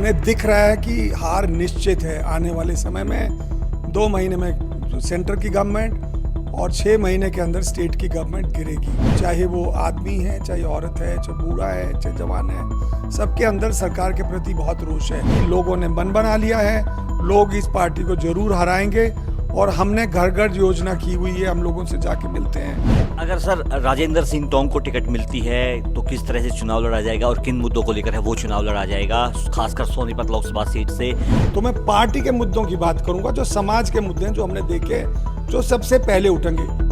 उन्हें दिख रहा है कि हार निश्चित है। आने वाले समय में 2 महीने में सेंटर की गवर्नमेंट और 6 महीने के अंदर स्टेट की गवर्नमेंट गिरेगी। चाहे वो आदमी है, चाहे औरत है, चाहे बूढ़ा है, चाहे जवान है, सबके अंदर सरकार के प्रति बहुत रोष है। लोगों ने मन बना लिया है, लोग इस पार्टी को जरूर हराएंगे और हमने घर घर योजना की हुई है, हम लोगों से जाके मिलते हैं। अगर सर राजेंद्र सिंह टोंग को टिकट मिलती है तो किस तरह से चुनाव लड़ा जाएगा और किन मुद्दों को लेकर है वो चुनाव लड़ा जाएगा, खासकर सोनीपत लोकसभा सीट से? तो मैं पार्टी के मुद्दों की बात करूंगा, जो समाज के मुद्दे हैं, जो हमने देखे, जो सबसे पहले उठेंगे।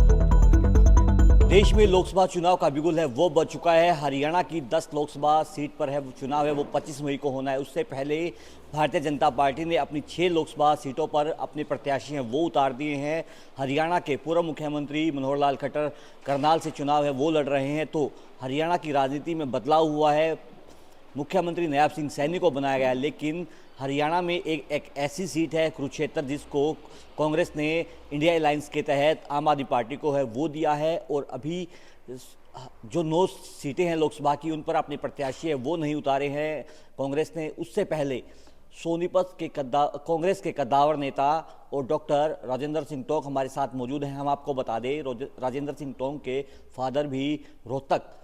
देश में लोकसभा चुनाव का बिगुल है वो बच चुका है। हरियाणा की 10 लोकसभा सीट पर है वो चुनाव है, वो 25 मई को होना है। उससे पहले भारतीय जनता पार्टी ने अपनी 6 लोकसभा सीटों पर अपने प्रत्याशी हैं वो उतार दिए हैं। हरियाणा के पूर्व मुख्यमंत्री मनोहर लाल खट्टर करनाल से चुनाव है वो लड़ रहे हैं। तो हरियाणा की राजनीति में बदलाव हुआ है। मुख्यमंत्री नायब सिंह सैनी को बनाया गया, लेकिन हरियाणा में एक ऐसी सीट है कुरुक्षेत्र जिसको कांग्रेस ने इंडिया अलायंस के तहत आम आदमी पार्टी को है वो दिया है। और अभी जो 9 सीटें हैं लोकसभा की, उन पर अपने प्रत्याशी है वो नहीं उतारे हैं कांग्रेस ने। उससे पहले सोनीपत के कांग्रेस के कद्दावर नेता और डॉक्टर राजेंद्र सिंह टोंग हमारे साथ मौजूद हैं। हम आपको बता दें, राजेंद्र सिंह टोंग के फादर भी रोहतक,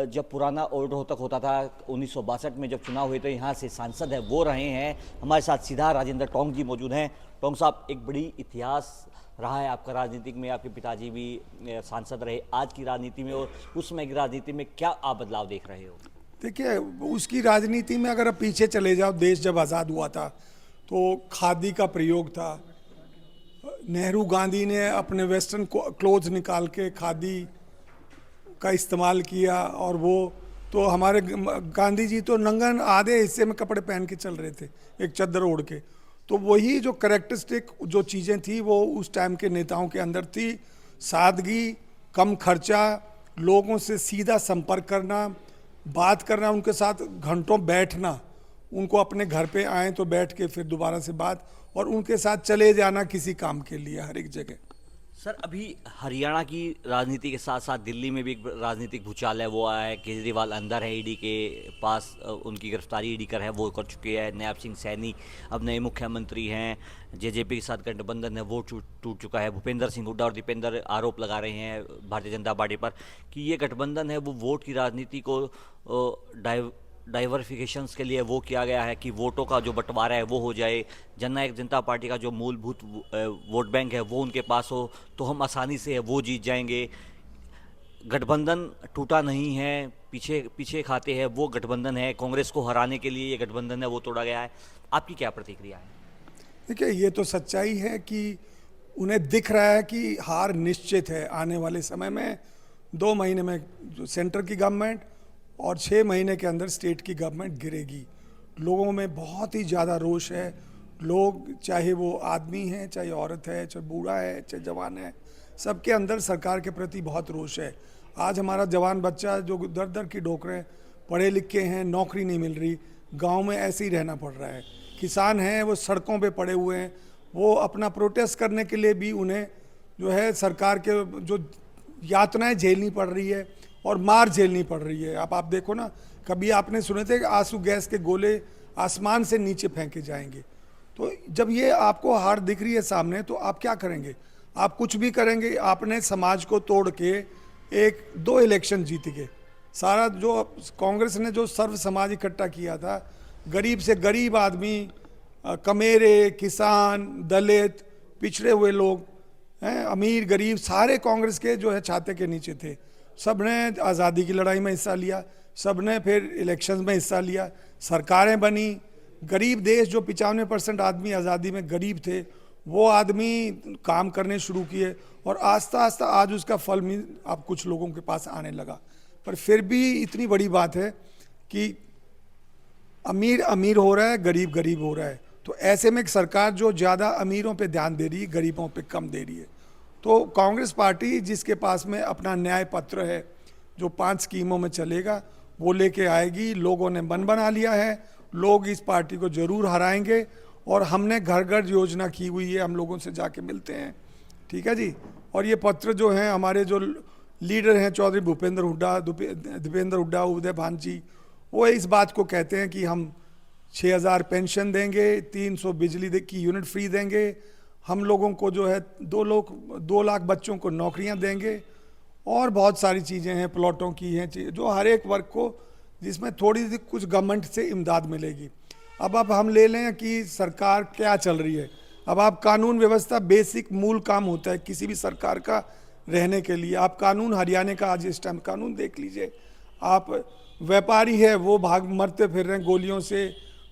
जब पुराना ओल्ड रोहतक होता था 1962 में जब चुनाव हुए तो यहाँ से सांसद है वो रहे हैं। हमारे साथ सीधा राजेंद्र टोंग जी मौजूद हैं। टोंग साहब, एक बड़ी इतिहास रहा है आपका राजनीतिक में, आपके पिताजी भी सांसद रहे। आज की राजनीति में और उस समय की राजनीति में क्या आप बदलाव देख रहे हो? देखिए, उसकी राजनीति में अगर आप पीछे चले जाओ, देश जब आज़ाद हुआ था तो खादी का प्रयोग था। नेहरू गांधी ने अपने वेस्टर्न क्लोथ्स निकाल के खादी का इस्तेमाल किया, और वो तो हमारे गांधी जी तो नंगन आधे हिस्से में कपड़े पहन के चल रहे थे, एक चद्दर ओढ़ के। तो वही जो कैरेक्टरिस्टिक जो चीज़ें थी वो उस टाइम के नेताओं के अंदर थी। सादगी, कम खर्चा, लोगों से सीधा संपर्क करना, बात करना, उनके साथ घंटों बैठना, उनको अपने घर पे आए तो बैठ के फिर दोबारा से बात, और उनके साथ चले जाना किसी काम के लिए हर एक जगह। सर, अभी हरियाणा की राजनीति के साथ साथ दिल्ली में भी एक राजनीतिक भूचाल है वो आया है। केजरीवाल अंदर है ईडी के पास, उनकी गिरफ्तारी ईडी कर है वो कर चुकी है। नायब सिंह सैनी अब नए मुख्यमंत्री हैं। जेजेपी के साथ गठबंधन है वो टूट चुका है। भूपेंद्र सिंह हुड्डा और दीपेंद्र आरोप लगा रहे हैं भारतीय जनता पार्टी पर कि ये गठबंधन है वो वोट की राजनीति को डाइवर्सिफिकेशंस के लिए वो किया गया है कि वोटों का जो बंटवारा है वो हो जाए, जननायक जनता पार्टी का जो मूलभूत वोट बैंक है वो उनके पास हो तो हम आसानी से वो जीत जाएंगे। गठबंधन टूटा नहीं है, पीछे खाते हैं वो गठबंधन है। कांग्रेस को हराने के लिए ये गठबंधन है वो तोड़ा गया है। आपकी क्या प्रतिक्रिया है? देखिए, ये तो सच्चाई है कि उन्हें दिख रहा है कि हार निश्चित है। आने वाले समय में 2 महीने में सेंटर की गवर्नमेंट और 6 महीने के अंदर स्टेट की गवर्नमेंट गिरेगी। लोगों में बहुत ही ज़्यादा रोष है। लोग, चाहे वो आदमी है, चाहे औरत है, चाहे बूढ़ा है, चाहे जवान है, सबके अंदर सरकार के प्रति बहुत रोष है। आज हमारा जवान बच्चा जो दर दर की ढोक रहे हैं, पढ़े लिखे हैं, नौकरी नहीं मिल रही, गांव में ऐसे ही रहना पड़ रहा है। किसान हैं वो सड़कों पे पड़े हुए हैं, वो अपना प्रोटेस्ट करने के लिए भी उन्हें जो है सरकार के जो यातनाएं झेलनी पड़ रही है और मार झेलनी पड़ रही है। आप देखो ना, कभी आपने सुने थे कि आंसू गैस के गोले आसमान से नीचे फेंके जाएंगे। तो जब ये आपको हार दिख रही है सामने, तो आप क्या करेंगे? आप कुछ भी करेंगे। आपने समाज को तोड़ के 1-2 इलेक्शन जीत गए। सारा जो कांग्रेस ने जो सर्व समाज इकट्ठा किया था, गरीब से गरीब आदमी, कमेरे, किसान, दलित, पिछड़े हुए लोग हैं, अमीर गरीब, सारे कांग्रेस के जो है छाते के नीचे थे। सब ने आज़ादी की लड़ाई में हिस्सा लिया, सब ने फिर इलेक्शंस में हिस्सा लिया, सरकारें बनी। गरीब देश, जो 95% आदमी आज़ादी में गरीब थे, वो आदमी काम करने शुरू किए और आस्ता आस्ता आज उसका फल अब कुछ लोगों के पास आने लगा। पर फिर भी इतनी बड़ी बात है कि अमीर अमीर हो रहा है, गरीब गरीब हो रहा है। तो ऐसे में एक सरकार जो ज़्यादा अमीरों पे ध्यान दे रही है, गरीबों पे कम दे रही है। तो कांग्रेस पार्टी, जिसके पास में अपना न्याय पत्र है जो 5 स्कीमों में चलेगा, वो लेके आएगी। लोगों ने मन बना लिया है, लोग इस पार्टी को जरूर हराएंगे और हमने घर घर योजना की हुई है, हम लोगों से जाके मिलते हैं। ठीक है जी। और ये पत्र जो हैं, हमारे जो लीडर हैं चौधरी भूपेंद्र हुड्डा, दीपेंद्र हुड्डा, उदय भान जी, वो इस बात को कहते हैं कि हम 6,000 पेंशन देंगे, 300 बिजली की यूनिट फ्री देंगे, हम लोगों को जो है 2 लाख बच्चों को नौकरियां देंगे, और बहुत सारी चीज़ें हैं, प्लॉटों की हैं, जो हर एक वर्ग को, जिसमें थोड़ी सी कुछ गवर्नमेंट से इमदाद मिलेगी। अब हम ले लें कि सरकार क्या चल रही है। अब आप कानून व्यवस्था बेसिक मूल काम होता है किसी भी सरकार का रहने के लिए। आप कानून हरियाणा का आज इस टाइम कानून देख लीजिए। आप व्यापारी है वो भाग मरते फिर रहे हैं गोलियों से,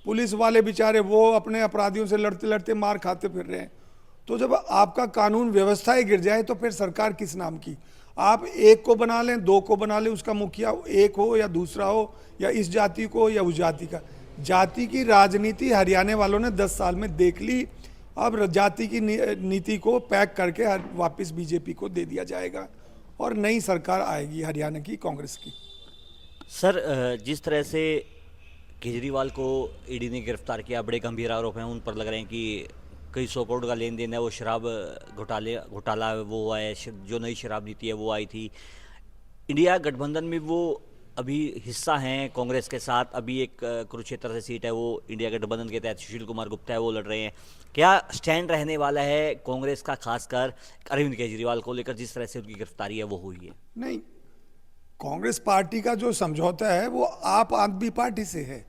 पुलिस वाले बेचारे वो अपने अपराधियों से लड़ते लड़ते मार खाते फिर रहे हैं। तो जब आपका कानून व्यवस्था ही गिर जाए तो फिर सरकार किस नाम की। आप एक को बना लें, 2 को बना लें, उसका मुखिया एक हो या दूसरा हो, या इस जाति को या उस जाति का। जाति की राजनीति हरियाणा वालों ने 10 साल में देख ली। अब जाति की नीति को पैक करके वापस बीजेपी को दे दिया जाएगा और नई सरकार आएगी हरियाणा की, कांग्रेस की। सर, जिस तरह से केजरीवाल को ईडी ने गिरफ्तार किया, बड़े गंभीर आरोप हैं उन पर लग रहे हैं कि कई 100 करोड़ का लेन देन है, वो शराब घोटाला वो हुआ है, जो नई शराब नीति है वो आई थी। इंडिया गठबंधन में वो अभी हिस्सा हैं कांग्रेस के साथ। अभी एक कुरुक्षेत्र से सीट है, वो इंडिया गठबंधन के तहत सुशील कुमार गुप्ता है वो लड़ रहे हैं। क्या स्टैंड रहने वाला है कांग्रेस का, खासकर अरविंद केजरीवाल को लेकर, जिस तरह से उनकी गिरफ्तारी है वो हुई है? नहीं, कांग्रेस पार्टी का जो समझौता है वो आप आदमी पार्टी से है,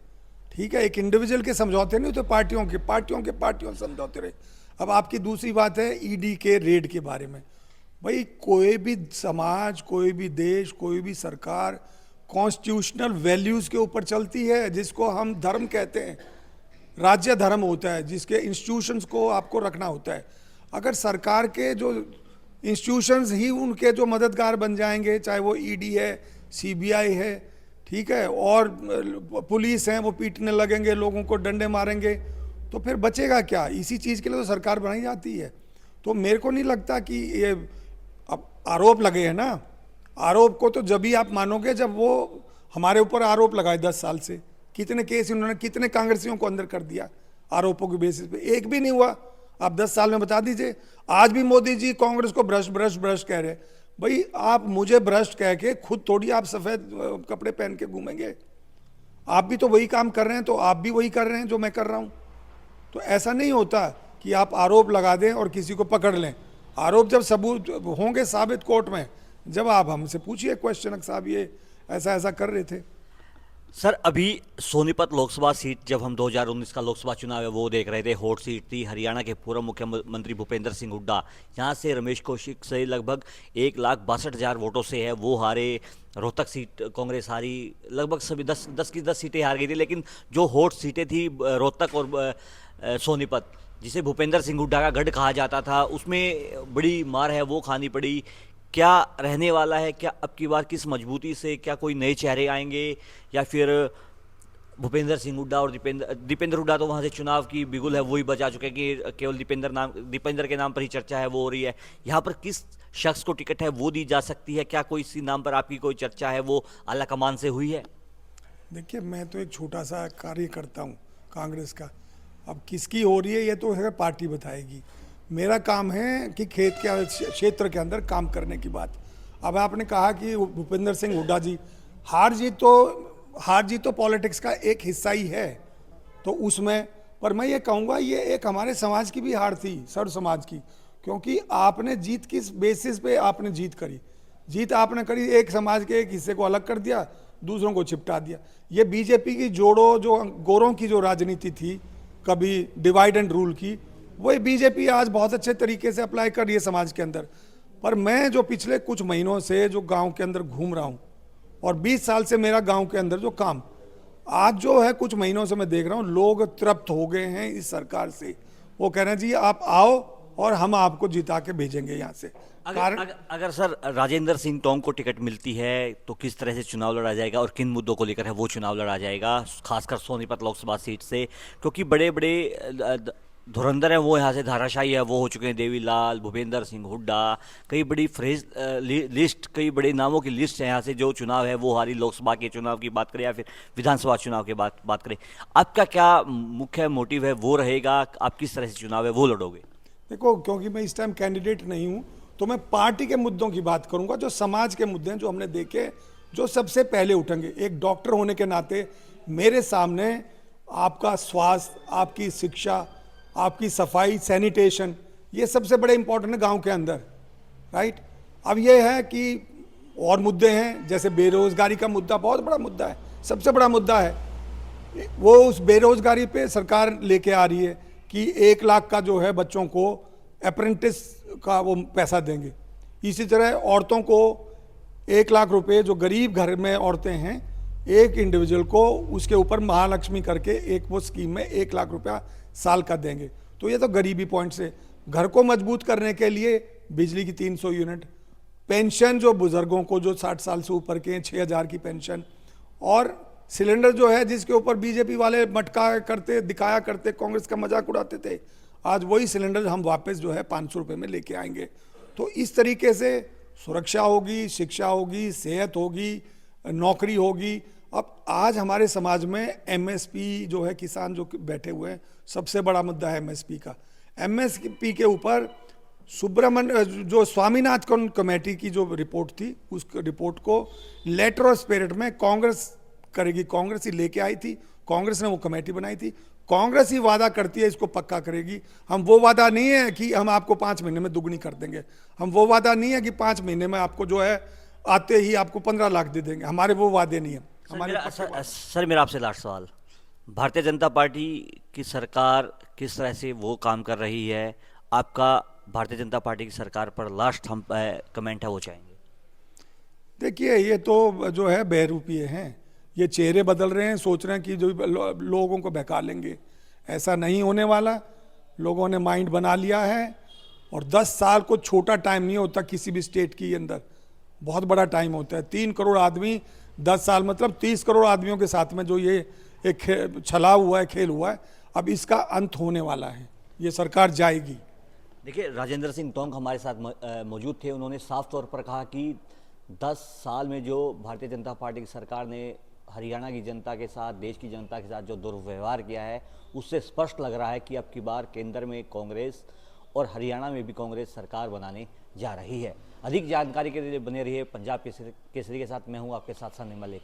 ठीक है। एक इंडिविजुअल के समझौते नहीं तो पार्टियों समझौते रहे। अब आपकी दूसरी बात है ईडी के रेड के बारे में। भाई, कोई भी समाज, कोई भी देश, कोई भी सरकार कॉन्स्टिट्यूशनल वैल्यूज के ऊपर चलती है, जिसको हम धर्म कहते हैं। राज्य धर्म होता है जिसके इंस्टीट्यूशंस को आपको रखना होता है। अगर सरकार के जो इंस्टीट्यूशंस ही उनके जो मददगार बन जाएंगे, चाहे वो ईडी है, सीबीआई है, ठीक है, और पुलिस है, वो पीटने लगेंगे, लोगों को डंडे मारेंगे, तो फिर बचेगा क्या? इसी चीज़ के लिए तो सरकार बनाई जाती है। तो मेरे को नहीं लगता कि ये अब आरोप लगे हैं ना, आरोप को तो जब ही आप मानोगे जब वो हमारे ऊपर आरोप लगाए 10 साल से। कितने केस इन्होंने कितने कांग्रेसियों को अंदर कर दिया आरोपों के बेसिस पे, एक भी नहीं हुआ। आप 10 साल में बता दीजिए। आज भी मोदी जी कांग्रेस को भ्रष्ट कह रहे हैं। भाई, आप मुझे भ्रष्ट कह के खुद थोड़ी आप सफेद कपड़े पहन के घूमेंगे। आप भी तो वही काम कर रहे हैं, तो आप भी वही कर रहे हैं जो मैं कर रहा हूं। तो ऐसा नहीं होता कि आप आरोप लगा दें और किसी को पकड़ लें। आरोप जब सबूत होंगे साबित कोर्ट में, जब आप हमसे पूछिए क्वेश्चन, साहब ये ऐसा ऐसा कर रहे थे। सर, अभी सोनीपत लोकसभा सीट, जब हम 2019 का लोकसभा चुनाव है वो देख रहे थे, हॉट सीट थी। हरियाणा के पूर्व मुख्यमंत्री भूपेंद्र सिंह हुड्डा यहाँ से रमेश कौशिक से लगभग 1,62,000 वोटों से है वो हारे। रोहतक सीट कांग्रेस हारी, लगभग सभी 10 की 10 सीटें हार गई थी। लेकिन जो हॉट सीटें थी रोहतक और सोनीपत, जिसे भूपेंद्र सिंह हुड्डा का गढ़ कहा जाता था, उसमें बड़ी मार है वो खानी पड़ी। क्या रहने वाला है, क्या अब की बार किस मजबूती से, क्या कोई नए चेहरे आएंगे, या फिर भूपेंद्र सिंह हुड्डा और दीपेंद्र हुड्डा तो वहाँ से चुनाव की बिगुल है वही बचा चुके हैं कि केवल दीपेंद्र के नाम पर ही चर्चा है वो हो रही है। यहाँ पर किस शख्स को टिकट है वो दी जा सकती है? क्या कोई इसी नाम पर आपकी कोई चर्चा है वो आला कमान से हुई है? देखिए, मैं तो एक छोटा सा कार्यकर्ता हूँ कांग्रेस का। अब किसकी हो रही है ये तो है पार्टी बताएगी। मेरा काम है कि खेत के क्षेत्र के अंदर काम करने की बात। अब आपने कहा कि भूपेंद्र सिंह हुड्डा जी, हार जीत तो पॉलिटिक्स का एक हिस्सा ही है, तो उसमें पर मैं ये कहूँगा ये एक हमारे समाज की भी हार थी, सर्व समाज की। क्योंकि आपने जीत किस बेसिस पे आपने जीत करी? जीत आपने करी एक समाज के एक हिस्से को अलग कर दिया, दूसरों को चिपटा दिया। ये बीजेपी की जो गोरों की जो राजनीति थी, कभी डिवाइड एंड रूल की, वही बीजेपी आज बहुत अच्छे तरीके से अप्लाई कर रही है समाज के अंदर। पर मैं जो पिछले कुछ महीनों से जो गांव के अंदर घूम रहा हूं, और 20 साल से मेरा गांव के अंदर जो काम, आज जो है कुछ महीनों से मैं देख रहा हूं, लोग तृप्त हो गए हैं इस सरकार से। वो कह रहे हैं जी आप आओ और हम आपको जिता के भेजेंगे यहाँ से। अगर सर राजेंद्र सिंह टोंग को टिकट मिलती है तो किस तरह से चुनाव लड़ा जाएगा और किन मुद्दों को लेकर है वो चुनाव लड़ा जाएगा, खासकर सोनीपत लोकसभा सीट से? क्योंकि बड़े बड़े धुरंधर हैं वो यहाँ से धाराशाही है वो हो चुके हैं, देवीलाल, भूपेंद्र सिंह हुड्डा, कई बड़ी लिस्ट, कई बड़े नामों की लिस्ट है यहाँ से जो चुनाव है वो हारी। लोकसभा के चुनाव की बात करें या फिर विधानसभा चुनाव की बात करें, आपका क्या मुख्य मोटिव है वो रहेगा? आप किस तरह से चुनाव है वो लड़ोगे? देखो, क्योंकि मैं इस टाइम कैंडिडेट नहीं हूँ तो मैं पार्टी के मुद्दों की बात करूंगा, जो समाज के मुद्दे हैं, जो हमने देखे, जो सबसे पहले उठेंगे। एक डॉक्टर होने के नाते मेरे सामने आपका स्वास्थ्य, आपकी शिक्षा, आपकी सफाई, सैनिटेशन, ये सबसे बड़े इंपॉर्टेंट है गांव के अंदर, राइट। अब ये है कि और मुद्दे हैं, जैसे बेरोजगारी का मुद्दा बहुत बड़ा मुद्दा है, सबसे बड़ा मुद्दा है। वो उस बेरोजगारी पे सरकार लेके आ रही है कि 1 लाख का जो है बच्चों को अप्रेंटिस का वो पैसा देंगे। इसी तरह औरतों को 1 लाख रुपए, जो गरीब घर में औरतें हैं, एक इंडिविजुअल को उसके ऊपर महालक्ष्मी करके एक वो स्कीम में 1 लाख रुपया साल का देंगे। तो ये तो गरीबी पॉइंट से, घर को मजबूत करने के लिए बिजली की 300 यूनिट, पेंशन जो बुजुर्गों को जो 60 साल से ऊपर के हैं 6,000 की पेंशन, और सिलेंडर जो है जिसके ऊपर बीजेपी वाले मटका करते दिखाया करते, कांग्रेस का मजाक उड़ाते थे, आज वही सिलेंडर हम वापस जो है 500 रुपये में लेके आएंगे। तो इस तरीके से सुरक्षा होगी, शिक्षा होगी, सेहत होगी, नौकरी होगी। अब आज हमारे समाज में एमएसपी जो है, किसान जो बैठे हुए हैं, सबसे बड़ा मुद्दा है एमएसपी का। एमएसपी के ऊपर सुब्रमण्य जो स्वामीनाथन कमेटी की जो रिपोर्ट थी, उस रिपोर्ट को लेटर ऑफ स्पिरिट में कांग्रेस करेगी, कांग्रेस ही लेके आई थी, कांग्रेस ने वो कमेटी बनाई थी, कांग्रेस ही वादा करती है इसको पक्का करेगी। हम वो वादा नहीं है कि हम आपको 5 महीने में दुगनी कर देंगे, हम वो वादा नहीं है कि 5 महीने में आपको जो है आते ही आपको 15 लाख दे देंगे, हमारे वो वादे नहीं है। सर मेरा आपसे लास्ट सवाल, भारतीय जनता पार्टी की सरकार किस तरह से वो काम कर रही है, आपका भारतीय जनता पार्टी की सरकार पर लास्ट हम कमेंट है वो चाहेंगे। देखिए, ये तो जो है बहरूपिये हैं, ये चेहरे बदल रहे हैं, सोच रहे हैं कि जो लोगों को बहका लेंगे, ऐसा नहीं होने वाला। लोगों ने माइंड बना लिया है, और 10 साल को छोटा टाइम नहीं होता किसी भी स्टेट के अंदर, बहुत बड़ा टाइम होता है। 3 करोड़ आदमी 10 साल मतलब 30 करोड़ आदमियों के साथ में जो ये एक छला हुआ है, खेल हुआ है, अब इसका अंत होने वाला है, ये सरकार जाएगी। देखिए, राजेंद्र सिंह टोंक हमारे साथ मौजूद थे, उन्होंने साफ तौर पर कहा कि 10 साल में जो भारतीय जनता पार्टी की सरकार ने हरियाणा की जनता के साथ, देश की जनता के साथ जो दुर्व्यवहार किया है, उससे स्पष्ट लग रहा है कि अब की बार केंद्र में कांग्रेस और हरियाणा में भी कांग्रेस सरकार बनाने जा रही है। अधिक जानकारी के लिए बने रहिए पंजाब केसरी के साथ। मैं हूं आपके साथ सनी मलिक।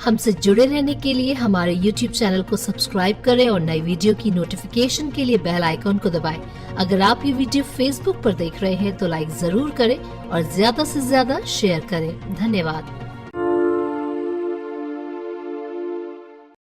हमसे जुड़े रहने के लिए हमारे YouTube चैनल को सब्सक्राइब करें और नई वीडियो की नोटिफिकेशन के लिए बेल आइकॉन को दबाएं। अगर आप ये वीडियो Facebook पर देख रहे हैं तो लाइक जरूर करें और ज्यादा से ज्यादा शेयर करें। धन्यवाद।